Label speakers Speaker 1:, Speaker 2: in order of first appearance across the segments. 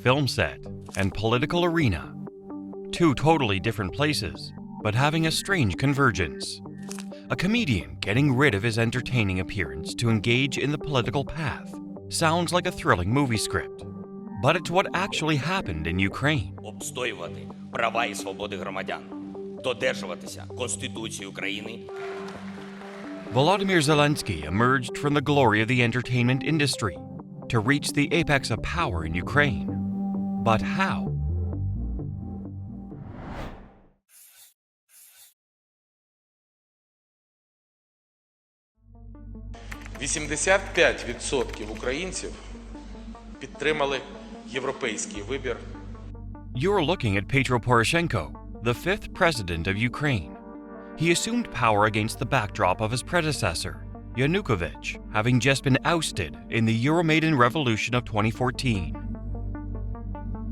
Speaker 1: film set and political arena. Two totally different places, but having a strange convergence. A comedian getting rid of his entertaining appearance to engage in the political path sounds like a thrilling movie script. But it's what actually happened in Ukraine.
Speaker 2: Обстоювати права і свободи громадян, додержуватися Конституції України.
Speaker 1: Volodymyr Zelensky emerged from the glory of the entertainment industry to reach the apex of power in Ukraine. But how?
Speaker 3: – 85% українців підтримали європейський вибір.
Speaker 1: You're looking at Petro Poroshenko, the fifth president of Ukraine. He assumed power against the backdrop of his predecessor, Yanukovych, having just been ousted in the Euromaidan Revolution of 2014.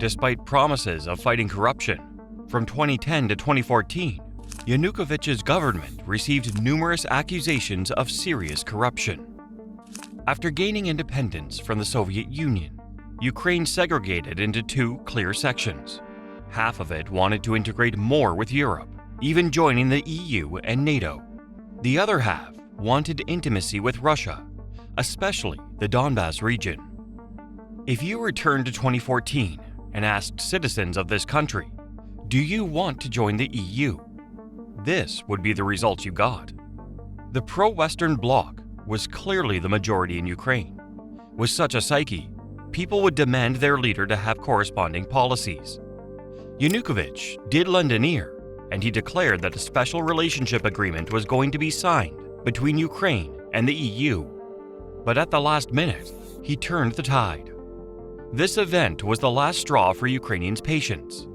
Speaker 1: Despite promises of fighting corruption, from 2010 to 2014, Yanukovych's government received numerous accusations of serious corruption. After gaining independence from the Soviet Union, Ukraine segregated into two clear sections. Half of it wanted to integrate more with Europe, even joining the EU and NATO. The other half wanted intimacy with Russia, especially the Donbas region. If you returned to 2014 and asked citizens of this country, do you want to join the EU? This would be the results you got. The pro-Western bloc was clearly the majority in Ukraine. With such a psyche, people would demand their leader to have corresponding policies. Yanukovych did lend an ear, and he declared that a special relationship agreement was going to be signed between Ukraine and the EU. But at the last minute, he turned the tide. This event was the last straw for Ukrainians' patience.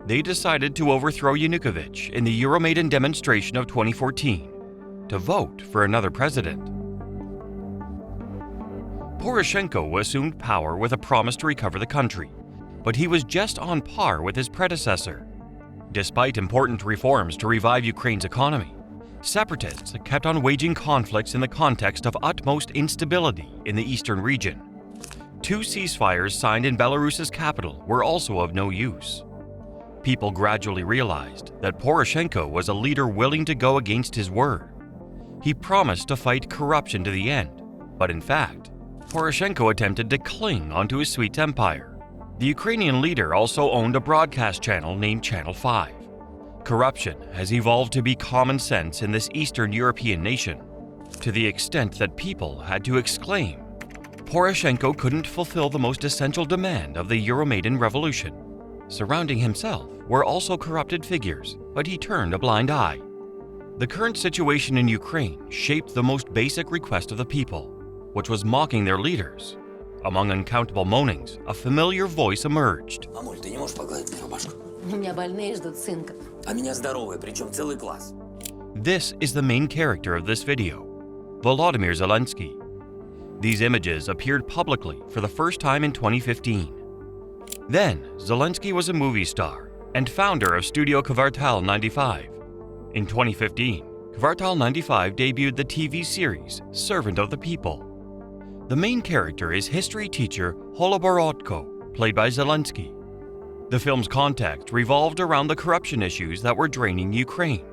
Speaker 1: They decided to overthrow Yanukovych in the Euromaidan demonstration of 2014 to vote for another president. Poroshenko assumed power with a promise to recover the country, but he was just on par with his predecessor. Despite important reforms to revive Ukraine's economy, separatists kept on waging conflicts in the context of utmost instability in the eastern region. Two ceasefires signed in Belarus's capital were also of no use. People gradually realized that Poroshenko was a leader willing to go against his word. He promised to fight corruption to the end, but in fact, Poroshenko attempted to cling onto his sweet empire. The Ukrainian leader also owned a broadcast channel named Channel 5. Corruption has evolved to be common sense in this Eastern European nation, to the extent that people had to exclaim, Poroshenko couldn't fulfill the most essential demand of the Euromaidan Revolution. Surrounding himself were also corrupted figures, but he turned a blind eye. The current situation in Ukraine shaped the most basic request of the people, which was mocking their leaders. Among uncountable moanings, a familiar voice emerged.
Speaker 2: Мамуль, ты не можешь погладить мне рубашку?
Speaker 4: У меня больные ждут сынка.
Speaker 2: А меня здоровые, причем целый класс.
Speaker 1: This is the main character of this video, Volodymyr Zelensky. These images appeared publicly for the first time in 2015. Then, Zelensky was a movie star and founder of Studio Kvartal 95. In 2015, Kvartal 95 debuted the TV series Servant of the People. The main character is history teacher Holoborodko, played by Zelensky. The film's context revolved around the corruption issues that were draining Ukraine.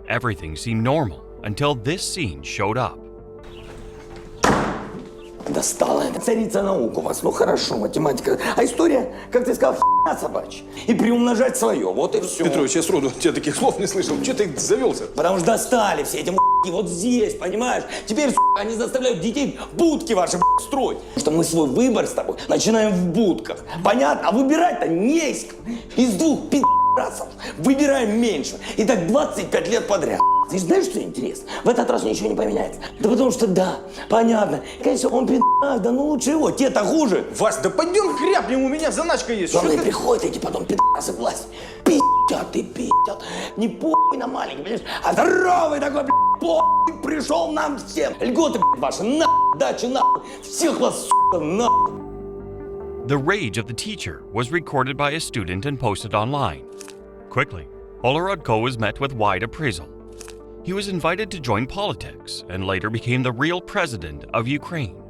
Speaker 1: Everything seemed normal until this scene showed up.
Speaker 5: Достала эта царица наук у вас. Ну хорошо, математика. А история, как ты сказал, х**а собачья. И приумножать свое. Вот и все.
Speaker 6: Петрович, я сроду тебя таких слов не слышал. Чего ты завелся?
Speaker 5: Потому что достали все эти вот здесь, понимаешь? Теперь, они заставляют детей в будки ваши строить. Потому что мы свой выбор с тобой начинаем в будках. Понятно? А выбирать-то не из кого. Из двух пи***расов выбираем меньше. И так 25 лет подряд. Ты знаешь, что интересно? В этот раз ничего не поменяется. Да потому что да, понятно. Конечно, он пи***ас, да ну лучше его, те-то хуже.
Speaker 6: Вась, да пойдем хряпнем, у меня заначка есть.
Speaker 5: Главное, приходят эти потом пи***асы власть. Пи***ят и пи***ят. Не похуй на маленький, понимаешь? А здоровый такой, похуй пришел нам всем. Льготы, ваши, нахуй, дачи, нахуй. Всех вас, сука, нахуй.
Speaker 1: The rage of the teacher was recorded by a student and posted online. Quickly, Holoborodko was met with wide appraisal. He was invited to join politics and later became the real president of Ukraine.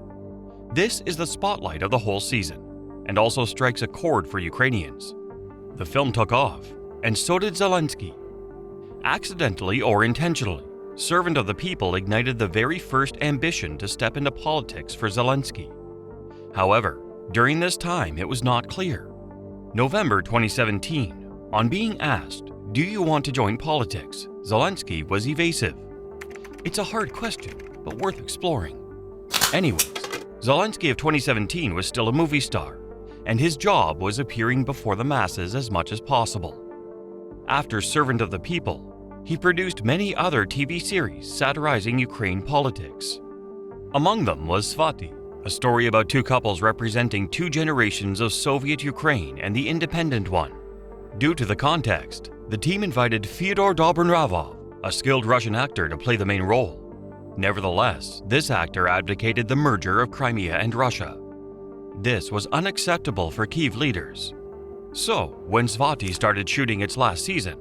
Speaker 1: This is the spotlight of the whole season, and also strikes a chord for Ukrainians. The film took off, and so did Zelensky. Accidentally or intentionally, Servant of the People ignited the very first ambition to step into politics for Zelensky. However, during this time it was not clear. November 2017, on being asked, "Do you want to join politics?" Zelensky was evasive. It's a hard question, but worth exploring. Anyways, Zelensky of 2017 was still a movie star, and his job was appearing before the masses as much as possible. After Servant of the People, he produced many other TV series satirizing Ukraine politics. Among them was Svati, a story about two couples representing two generations of Soviet Ukraine and the independent one. Due to the context, the team invited Fyodor Dobronravov, a skilled Russian actor, to play the main role. Nevertheless, this actor advocated the merger of Crimea and Russia. This was unacceptable for Kyiv leaders. So, when Svati started shooting its last season,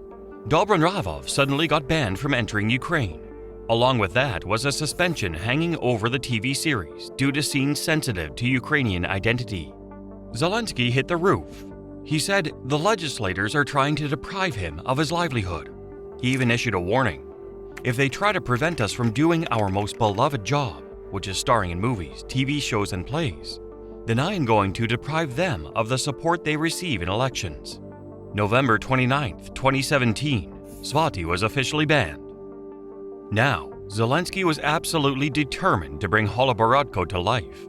Speaker 1: Dobronravov suddenly got banned from entering Ukraine. Along with that was a suspension hanging over the TV series due to scenes sensitive to Ukrainian identity. Zelensky hit the roof. He said the legislators are trying to deprive him of his livelihood. He even issued a warning. If they try to prevent us from doing our most beloved job, which is starring in movies, TV shows, and plays, then I am going to deprive them of the support they receive in elections. November 29, 2017, Svati was officially banned. Now, Zelensky was absolutely determined to bring Holoborodko to life.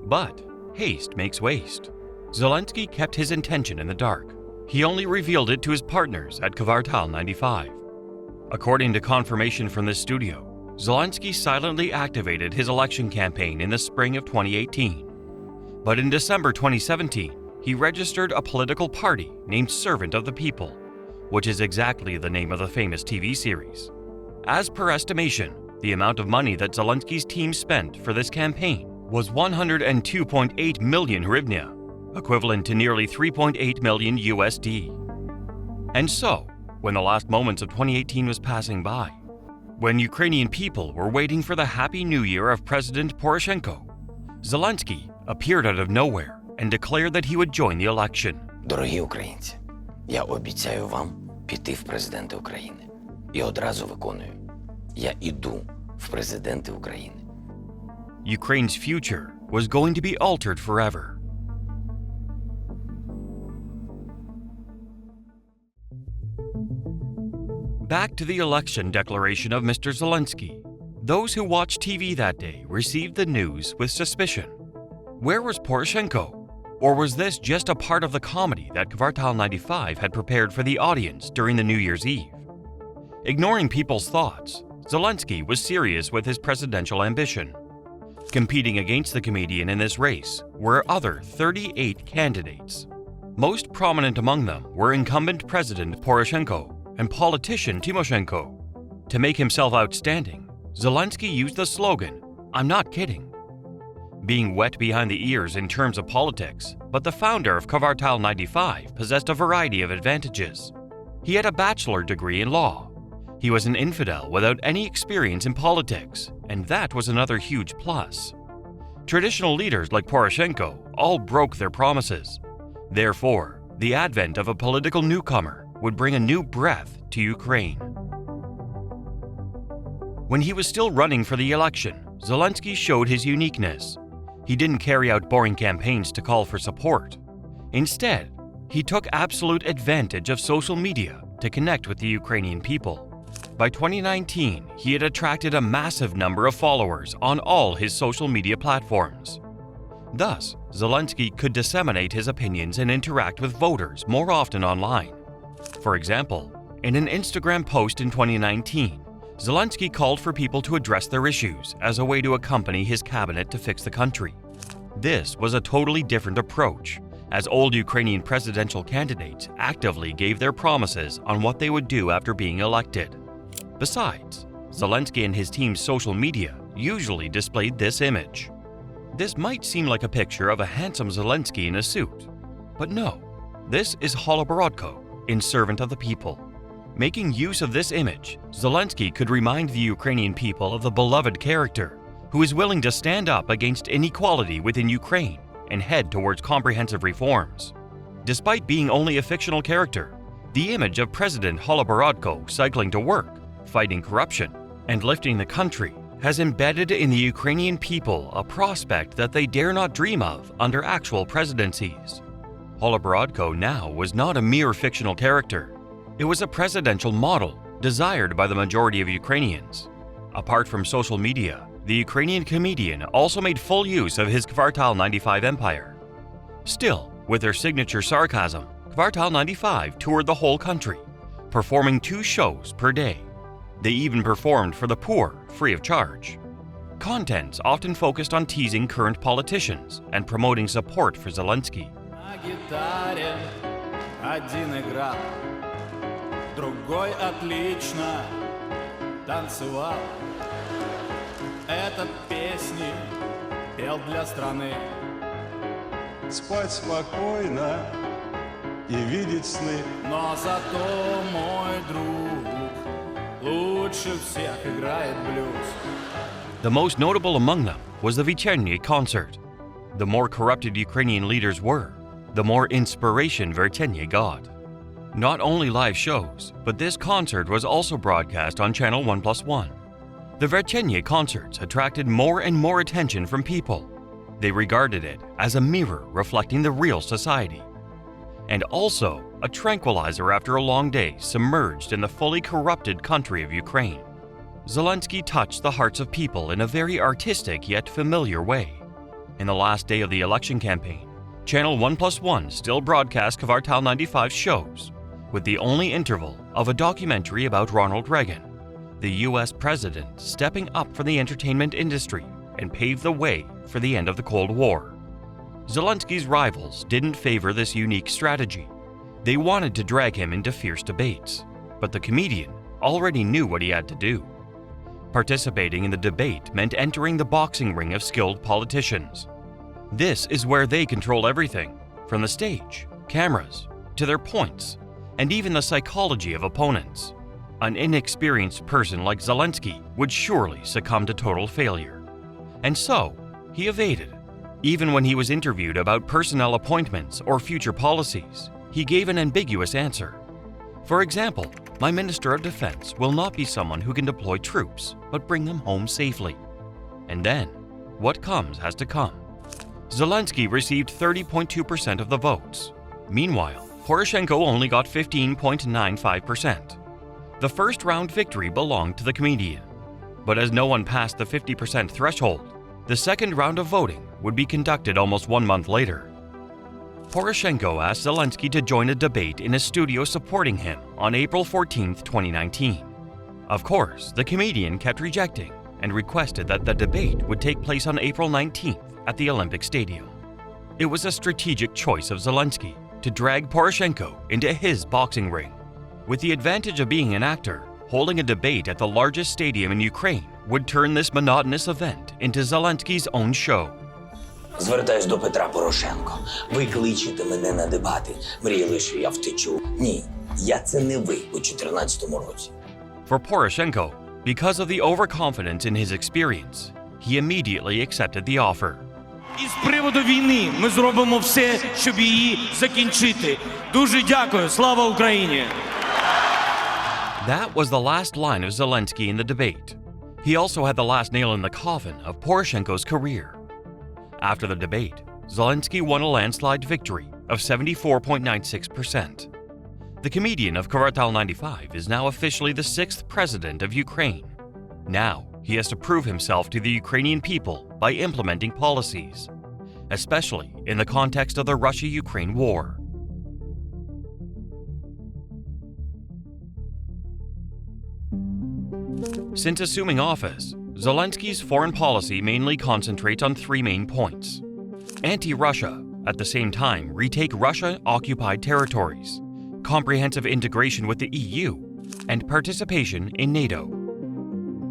Speaker 1: But haste makes waste. Zelensky kept his intention in the dark. He only revealed it to his partners at Kvartal 95. According to confirmation from this studio, Zelensky silently activated his election campaign in the spring of 2018. But in December 2017, he registered a political party named Servant of the People, which is exactly the name of the famous TV series. As per estimation, the amount of money that Zelensky's team spent for this campaign was 102.8 million hryvnia, equivalent to nearly 3.8 million USD. And so, when the last moments of 2018 was passing by, when Ukrainian people were waiting for the Happy New Year of President Poroshenko, Zelensky appeared out of nowhere and declared that he would join the election.
Speaker 5: Дорогі українці, я обіцяю вам піти в президенти України. І одразу виконую. Я іду в президенти України.
Speaker 1: Ukraine's future was going to be altered forever. Back to the election declaration of Mr. Zelensky. Those who watched TV that day received the news with suspicion. Where was Poroshenko? Or was this just a part of the comedy that Kvartal 95 had prepared for the audience during the New Year's Eve? Ignoring people's thoughts, Zelensky was serious with his presidential ambition. Competing against the comedian in this race were other 38 candidates. Most prominent among them were incumbent President Poroshenko and politician Tymoshenko. To make himself outstanding, Zelensky used the slogan, "I'm not kidding." Being wet behind the ears in terms of politics, but the founder of Kvartal 95 possessed a variety of advantages. He had a bachelor degree in law. He was an infidel without any experience in politics, and that was another huge plus. Traditional leaders like Poroshenko all broke their promises. Therefore, the advent of a political newcomer would bring a new breath to Ukraine. When he was still running for the election, Zelensky showed his uniqueness. He didn't carry out boring campaigns to call for support. Instead, he took absolute advantage of social media to connect with the Ukrainian people. By 2019, he had attracted a massive number of followers on all his social media platforms. Thus, Zelensky could disseminate his opinions and interact with voters more often online. For example, in an Instagram post in 2019, Zelensky called for people to address their issues as a way to accompany his cabinet to fix the country. This was a totally different approach, as old Ukrainian presidential candidates actively gave their promises on what they would do after being elected. Besides, Zelensky and his team's social media usually displayed this image. This might seem like a picture of a handsome Zelensky in a suit, but no, this is Holoborodko in Servant of the People. Making use of this image, Zelensky could remind the Ukrainian people of the beloved character who is willing to stand up against inequality within Ukraine and head towards comprehensive reforms. Despite being only a fictional character, the image of President Holoborodko cycling to work, fighting corruption, and lifting the country has embedded in the Ukrainian people a prospect that they dare not dream of under actual presidencies. Holoborodko now was not a mere fictional character. It was a presidential model desired by the majority of Ukrainians. Apart from social media, the Ukrainian comedian also made full use of his Kvartal 95 empire. Still, with their signature sarcasm, Kvartal 95 toured the whole country, performing 2 shows per day. They even performed for the poor, free of charge. Contents often focused on teasing current politicians and promoting support for Zelensky.
Speaker 7: На гитаре один играл, другой отлично танцевал. Это песни пел для страны.
Speaker 8: Спать спокойно и видеть сны.
Speaker 7: Но зато мой друг лучше всех играет блюз.
Speaker 1: The most notable among them was the Vecherny concert. The more corrupted Ukrainian leaders were, the more inspiration Vecherny got. Not only live shows, but this concert was also broadcast on Channel 1+1. The Vecherny concerts attracted more and more attention from people. They regarded it as a mirror reflecting the real society, and also a tranquilizer after a long day submerged in the fully corrupted country of Ukraine. Zelensky touched the hearts of people in a very artistic yet familiar way. In the last day of the election campaign, Channel 1+1 still broadcast Kvartal 95 shows, with the only interval of a documentary about Ronald Reagan, the US president stepping up for the entertainment industry and paved the way for the end of the Cold War. Zelensky's rivals didn't favor this unique strategy. They wanted to drag him into fierce debates, but the comedian already knew what he had to do. Participating in the debate meant entering the boxing ring of skilled politicians. This is where they control everything, from the stage, cameras, to their points, and even the psychology of opponents. An inexperienced person like Zelensky would surely succumb to total failure. And so, he evaded. Even when he was interviewed about personnel appointments or future policies, he gave an ambiguous answer. For example, my Minister of Defense will not be someone who can deploy troops, but bring them home safely. And then, what comes has to come. Zelensky received 30.2% of the votes. Meanwhile, Poroshenko only got 15.95%. The first round victory belonged to the comedian. But as no one passed the 50% threshold, the second round of voting would be conducted almost 1 month later. Poroshenko asked Zelensky to join a debate in a studio supporting him on April 14, 2019. Of course, the comedian kept rejecting and requested that the debate would take place on April 19th at the Olympic Stadium. It was a strategic choice of Zelensky to drag Poroshenko into his boxing ring. With the advantage of being an actor, holding a debate at the largest stadium in Ukraine would turn this monotonous event into Zelensky's own show.
Speaker 5: Звертаюсь до Петра Порошенко. Ви кличете мене на дебати. Мріяли, що я втечу. Ні, я це не ви у 14-му році.
Speaker 1: For Poroshenko, because of the overconfidence in his experience, he immediately accepted the offer.
Speaker 9: І з приводу війни ми зробимо все, щоб її закінчити. Дуже дякую. Слава Україні!
Speaker 1: That was the last line of Zelensky in the debate. He also had the last nail in the coffin of Poroshenko's career. After the debate, Zelensky won a landslide victory of 74.96%. The comedian of Kvartal 95 is now officially the 6th president of Ukraine. Now, he has to prove himself to the Ukrainian people by implementing policies, especially in the context of the Russia-Ukraine war. Since assuming office, Zelensky's foreign policy mainly concentrates on 3 main points: anti-Russia, at the same time retake Russia-occupied territories, comprehensive integration with the EU, and participation in NATO.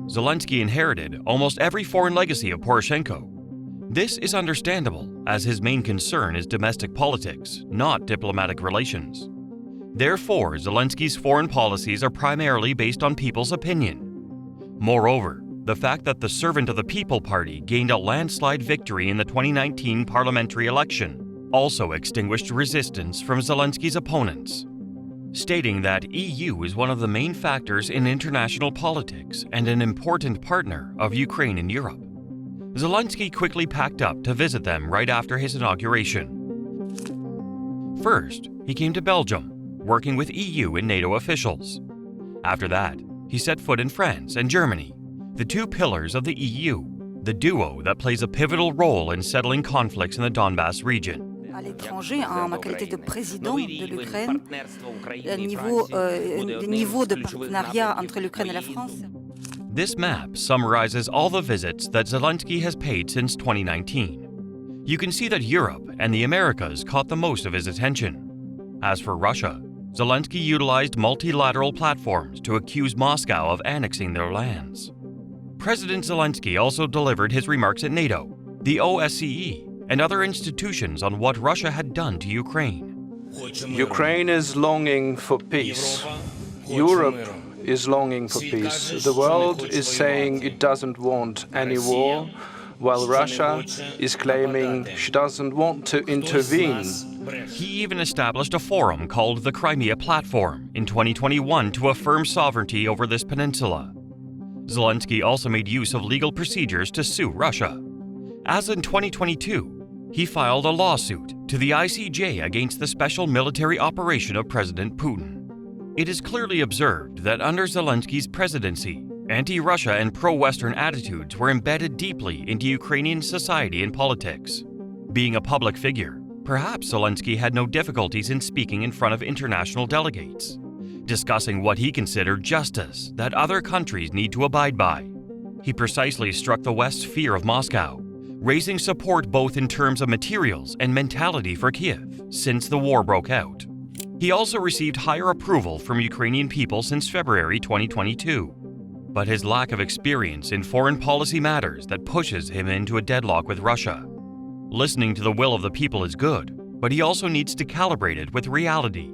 Speaker 1: Zelensky inherited almost every foreign legacy of Poroshenko. This is understandable, as his main concern is domestic politics, not diplomatic relations. Therefore, Zelensky's foreign policies are primarily based on people's opinion. Moreover, the fact that the Servant of the People Party gained a landslide victory in the 2019 parliamentary election also extinguished resistance from Zelensky's opponents, stating that EU is one of the main factors in international politics and an important partner of Ukraine in Europe. Zelensky quickly packed up to visit them right after his inauguration. First, he came to Belgium, working with EU and NATO officials. After that, he set foot in France and Germany, the two pillars of the EU, the duo that plays a pivotal role in settling conflicts in the Donbass region.
Speaker 10: À l'étranger, en ma qualité de président de l'Ukraine, le niveau de partenariat entre l'Ukraine et la France.
Speaker 1: This map summarizes all the visits that Zelensky has paid since 2019. You can see that Europe and the Americas caught the most of his attention. As for Russia, Zelensky utilized multilateral platforms to accuse Moscow of annexing their lands. President Zelensky also delivered his remarks at NATO, the OSCE, and other institutions on what Russia had done to Ukraine.
Speaker 11: Ukraine is longing for peace. Europe is longing for peace. The world is saying it doesn't want any war, while Russia is claiming she doesn't want to intervene.
Speaker 1: He even established a forum called the Crimea Platform in 2021 to affirm sovereignty over this peninsula. Zelensky also made use of legal procedures to sue Russia. As in 2022, he filed a lawsuit to the ICJ against the special military operation of President Putin. It is clearly observed that under Zelensky's presidency, anti-Russia and pro-Western attitudes were embedded deeply into Ukrainian society and politics. Being a public figure, perhaps Zelensky had no difficulties in speaking in front of international delegates, discussing what he considered justice that other countries need to abide by. He precisely struck the West's fear of Moscow, raising support both in terms of materials and mentality for Kiev since the war broke out. He also received higher approval from Ukrainian people since February 2022. But his lack of experience in foreign policy matters that pushes him into a deadlock with Russia. Listening to the will of the people is good, but he also needs to calibrate it with reality.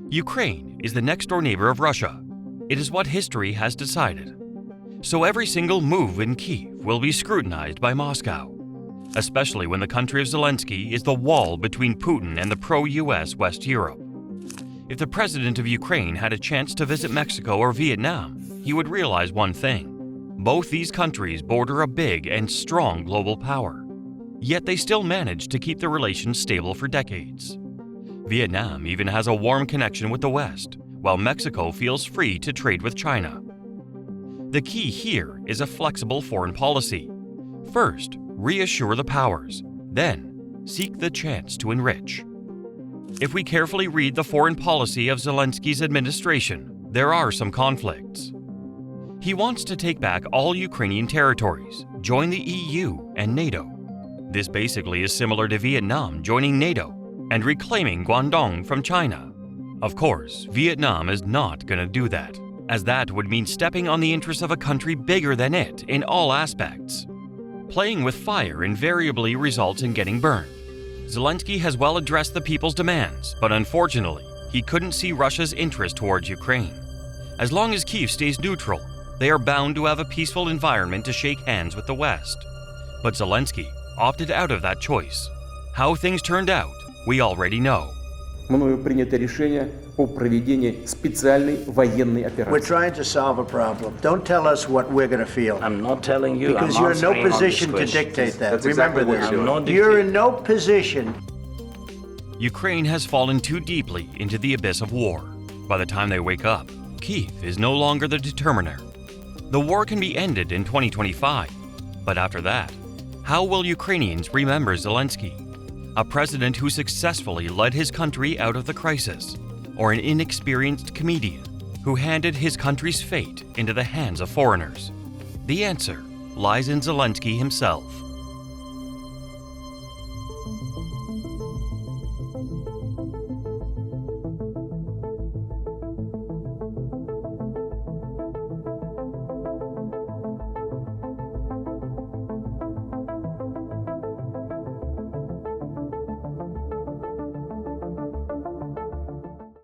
Speaker 1: Ukraine is the next-door neighbor of Russia. It is what history has decided. So every single move in Kyiv will be scrutinized by Moscow, especially when the country of Zelensky is the wall between Putin and the pro-US West Europe. If the president of Ukraine had a chance to visit Mexico or Vietnam, he would realize one thing. Both these countries border a big and strong global power. Yet they still managed to keep the relations stable for decades. Vietnam even has a warm connection with the West, while Mexico feels free to trade with China. The key here is a flexible foreign policy. First, reassure the powers, then seek the chance to enrich. If we carefully read the foreign policy of Zelensky's administration, there are some conflicts. He wants to take back all Ukrainian territories, join the EU and NATO. This basically is similar to Vietnam joining NATO and reclaiming Guangdong from China. Of course, Vietnam is not going to do that, as that would mean stepping on the interests of a country bigger than it in all aspects. Playing with fire invariably results in getting burned. Zelensky has well addressed the people's demands, but unfortunately, he couldn't see Russia's interest towards Ukraine. As long as Kyiv stays neutral, they are bound to have a peaceful environment to shake hands with the West. But Zelensky opted out of that choice. How things turned out, we already know.
Speaker 12: Мною принято решение о проведении специальной военной операции.
Speaker 13: We're trying to solve a problem. Don't tell us what we're going to feel.
Speaker 5: I'm not telling you.
Speaker 13: Because you're in no position to dictate that. Remember this. You're in no position.
Speaker 1: Ukraine has fallen too deeply into the abyss of war. By the time they wake up, Kyiv is no longer the determiner. The war can be ended in 2025, but after that, how will Ukrainians remember Zelensky? A president who successfully led his country out of the crisis, or an inexperienced comedian who handed his country's fate into the hands of foreigners? The answer lies in Zelensky himself.